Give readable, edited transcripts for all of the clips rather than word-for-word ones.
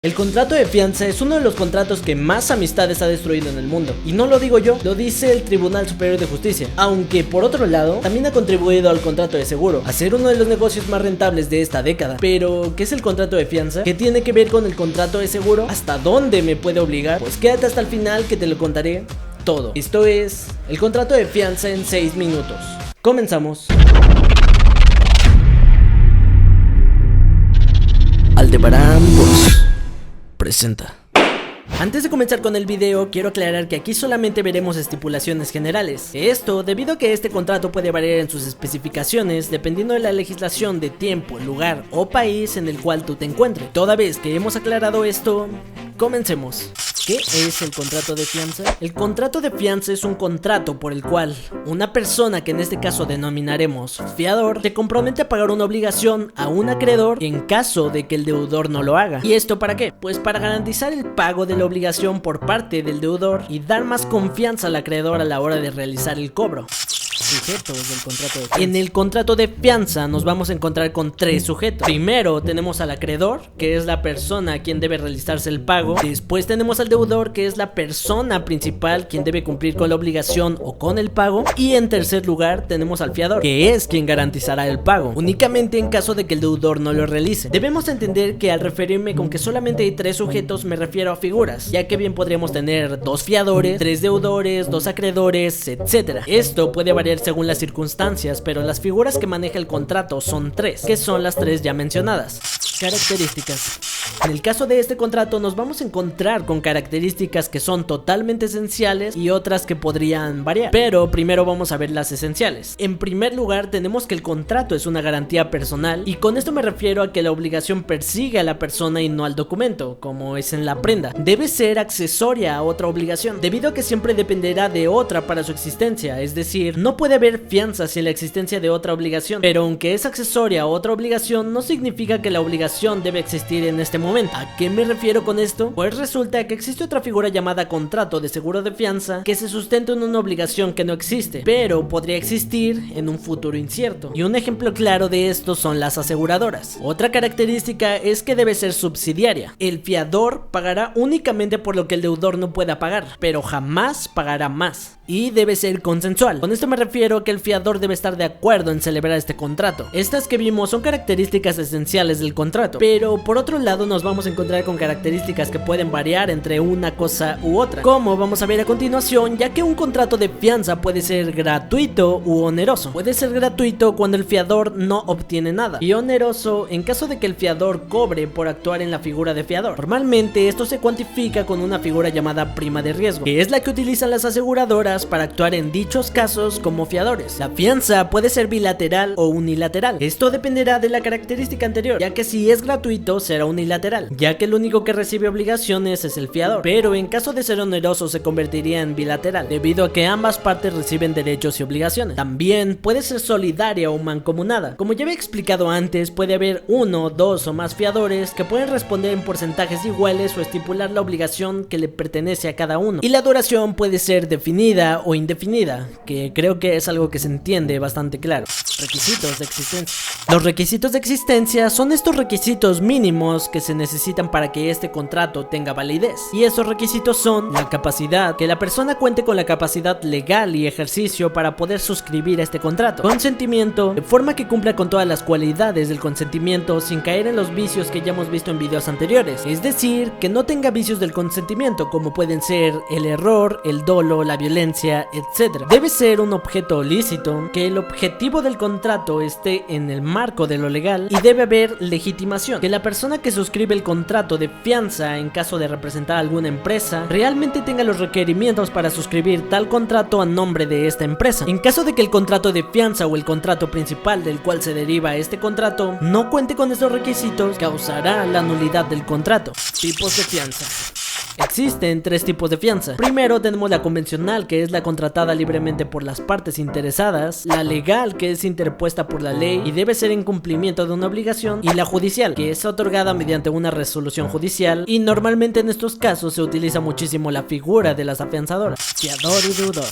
El contrato de fianza es uno de los contratos que más amistades ha destruido en el mundo. Y no lo digo yo, lo dice el Tribunal Superior de Justicia. Aunque por otro lado, también ha contribuido al contrato de seguro a ser uno de los negocios más rentables de esta década. Pero, ¿qué es el contrato de fianza? ¿Qué tiene que ver con el contrato de seguro? ¿Hasta dónde me puede obligar? Pues quédate hasta el final que te lo contaré todo. Esto es el contrato de fianza en 6 minutos. Comenzamos. Aldebarán Books presenta. Antes de comenzar con el video, quiero aclarar que aquí solamente veremos estipulaciones generales. Esto debido a que este contrato puede variar en sus especificaciones dependiendo de la legislación de tiempo, lugar o país en el cual tú te encuentres. Toda vez que hemos aclarado esto, comencemos. ¿Qué es el contrato de fianza? El contrato de fianza es un contrato por el cual una persona, que en este caso denominaremos fiador, se compromete a pagar una obligación a un acreedor en caso de que el deudor no lo haga. ¿Y esto para qué? Pues para garantizar el pago de la obligación por parte del deudor y dar más confianza al acreedor a la hora de realizar el cobro. Sujetos del contrato de fianza. En el contrato de fianza nos vamos a encontrar con 3 sujetos. Primero tenemos al acreedor, que es la persona a quien debe realizarse el pago. Después tenemos al deudor, que es la persona principal quien debe cumplir con la obligación o con el pago. Y en tercer lugar tenemos al fiador, que es quien garantizará el pago, únicamente en caso de que el deudor no lo realice. Debemos entender que al referirme con que solamente hay 3 sujetos me refiero a figuras, ya que bien podríamos tener 2 fiadores, 3 deudores, 2 acreedores, etc. Esto puede variar según las circunstancias, pero las figuras que maneja el contrato son 3, que son las 3 ya mencionadas. Características. En el caso de este contrato nos vamos a encontrar con características que son totalmente esenciales y otras que podrían variar, pero primero vamos a ver las esenciales. En primer lugar tenemos que el contrato es una garantía personal, y con esto me refiero a que la obligación persigue a la persona y no al documento, como es en la prenda. Debe ser accesoria a otra obligación, debido a que siempre dependerá de otra para su existencia, es decir, no puede haber fianza sin la existencia de otra obligación, pero aunque es accesoria a otra obligación no significa que la obligación debe existir en este momento. ¿A qué me refiero con esto? Pues resulta que existe otra figura llamada contrato de seguro de fianza que se sustenta en una obligación que no existe, pero podría existir en un futuro incierto. Y un ejemplo claro de esto son las aseguradoras. Otra característica es que debe ser subsidiaria. El fiador pagará únicamente por lo que el deudor no pueda pagar, pero jamás pagará más. Y debe ser consensual. Con esto me refiero a que el fiador debe estar de acuerdo en celebrar este contrato. Estas que vimos son características esenciales del contrato, pero por otro lado nos vamos a encontrar con características que pueden variar entre una cosa u otra, como vamos a ver a continuación, ya que un contrato de fianza puede ser gratuito u oneroso. Puede ser gratuito cuando el fiador no obtiene nada, y oneroso en caso de que el fiador cobre por actuar en la figura de fiador. Normalmente esto se cuantifica con una figura llamada prima de riesgo, que es la que utilizan las aseguradoras para actuar en dichos casos como fiadores. La fianza puede ser bilateral o unilateral. Esto dependerá de la característica anterior, ya que si es gratuito será unilateral, ya que el único que recibe obligaciones es el fiador, pero en caso de ser oneroso se convertiría en bilateral, debido a que ambas partes reciben derechos y obligaciones. También puede ser solidaria o mancomunada. Como ya había explicado antes, puede haber 1, 2 o más fiadores que pueden responder en porcentajes iguales o estipular la obligación que le pertenece a cada uno, y la duración puede ser definida o indefinida, que creo que es algo que se entiende bastante claro. Requisitos de existencia. Los requisitos de existencia son estos requisitos mínimos que se necesitan para que este contrato tenga validez, y esos requisitos son la capacidad, que la persona cuente con la capacidad legal y ejercicio para poder suscribir este contrato; consentimiento, de forma que cumpla con todas las cualidades del consentimiento sin caer en los vicios que ya hemos visto en videos anteriores, es decir, que no tenga vicios del consentimiento como pueden ser el error, el dolo, la violencia, etc. Debe ser un objeto lícito, que el objetivo del contrato esté en el marco de lo legal, y debe haber legitimación, que la persona que suscribe el contrato de fianza en caso de representar a alguna empresa realmente tenga los requerimientos para suscribir tal contrato a nombre de esta empresa. En caso de que el contrato de fianza o el contrato principal del cual se deriva este contrato no cuente con estos requisitos, causará la nulidad del contrato. Tipos de fianza. Existen 3 tipos de fianza. Primero tenemos la convencional, que es la contratada libremente por las partes interesadas; la legal, que es interpuesta por la ley y debe ser en cumplimiento de una obligación; y la judicial, que es otorgada mediante una resolución judicial, y normalmente en estos casos se utiliza muchísimo la figura de las afianzadoras. Fiador y deudor.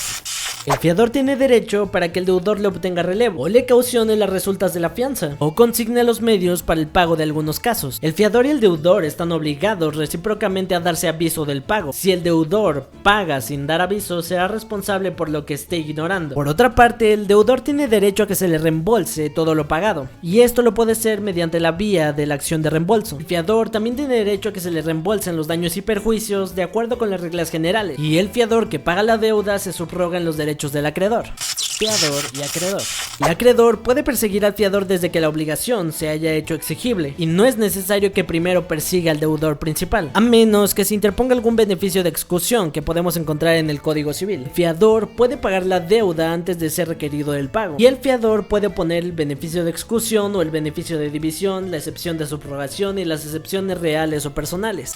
El fiador tiene derecho para que el deudor le obtenga relevo, o le caucione las resultas de la fianza, o consigne los medios para el pago de algunos casos. El fiador y el deudor están obligados recíprocamente a darse aviso del pago. Si el deudor paga sin dar aviso, será responsable por lo que esté ignorando. Por otra parte, el deudor tiene derecho a que se le reembolse todo lo pagado, y esto lo puede hacer mediante la vía de la acción de reembolso. El fiador también tiene derecho a que se le reembolsen los daños y perjuicios de acuerdo con las reglas generales, y el fiador que paga la deuda se subroga en los derechos del acreedor. Fiador y acreedor. El acreedor puede perseguir al fiador desde que la obligación se haya hecho exigible, y no es necesario que primero persiga al deudor principal, a menos que se interponga algún beneficio de excusión que podemos encontrar en el Código Civil. El fiador puede pagar la deuda antes de ser requerido el pago, y el fiador puede oponer el beneficio de excusión o el beneficio de división, la excepción de subrogación y las excepciones reales o personales.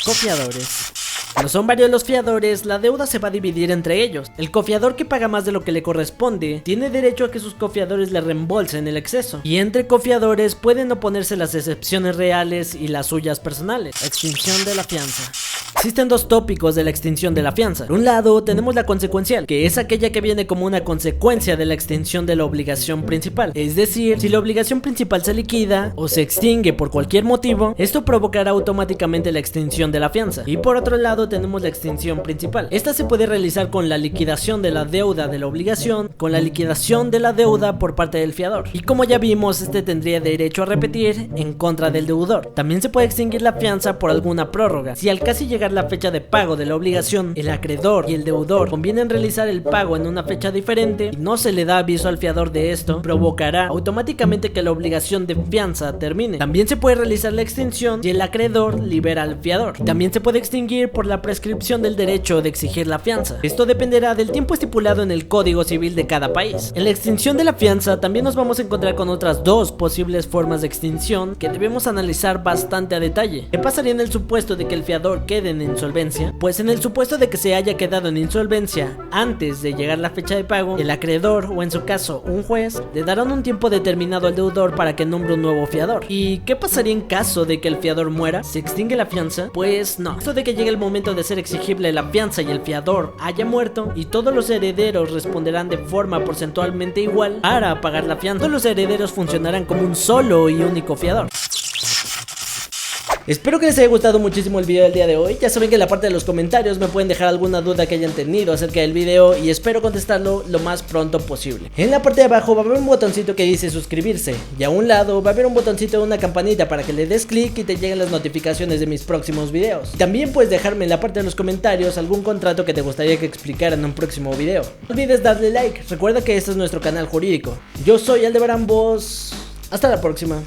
Cofiadores. Cuando son varios los fiadores, la deuda se va a dividir entre ellos. El cofiador que paga más de lo que le corresponde tiene derecho a que sus cofiadores le reembolsen el exceso, y entre cofiadores pueden oponerse las excepciones reales y las suyas personales. Extinción de la fianza. Existen dos tópicos de la extinción de la fianza. Por un lado tenemos la consecuencial, que es aquella que viene como una consecuencia de la extinción de la obligación principal. Es decir, si la obligación principal se liquida o se extingue por cualquier motivo, esto provocará automáticamente la extinción de la fianza. Y por otro lado tenemos la extinción principal. Esta se puede realizar con la liquidación de la deuda de la obligación, con la liquidación de la deuda por parte del fiador. Y como ya vimos, este tendría derecho a repetir en contra del deudor. También se puede extinguir la fianza por alguna prórroga. Si al casi llegar la fecha de pago de la obligación, el acreedor y el deudor convienen realizar el pago en una fecha diferente y no se le da aviso al fiador de esto, provocará automáticamente que la obligación de fianza termine. También se puede realizar la extinción si el acreedor libera al fiador. También se puede extinguir por la prescripción del derecho de exigir la fianza. Esto dependerá del tiempo estipulado en el Código Civil de cada país. En la extinción de la fianza también nos vamos a encontrar con otras dos posibles formas de extinción que debemos analizar bastante a detalle. ¿Qué pasaría en el supuesto de que el fiador quede en insolvencia? Pues en el supuesto de que se haya quedado en insolvencia antes de llegar la fecha de pago, el acreedor, o en su caso un juez, le darán un tiempo determinado al deudor para que nombre un nuevo fiador. ¿Y qué pasaría en caso de que el fiador muera? ¿Se extingue la fianza? Pues no. Esto de que llegue el momento de ser exigible la fianza y el fiador haya muerto, y todos los herederos responderán de forma porcentualmente igual para pagar la fianza, todos los herederos funcionarán como un solo y único fiador. Espero que les haya gustado muchísimo el video del día de hoy. Ya saben que en la parte de los comentarios me pueden dejar alguna duda que hayan tenido acerca del video y espero contestarlo lo más pronto posible. En la parte de abajo va a haber un botoncito que dice suscribirse, y a un lado va a haber un botoncito de una campanita para que le des clic y te lleguen las notificaciones de mis próximos videos. También puedes dejarme en la parte de los comentarios algún contrato que te gustaría que explicara en un próximo video. No olvides darle like. Recuerda que este es nuestro canal jurídico. Yo soy Aldebarán Boss. Hasta la próxima.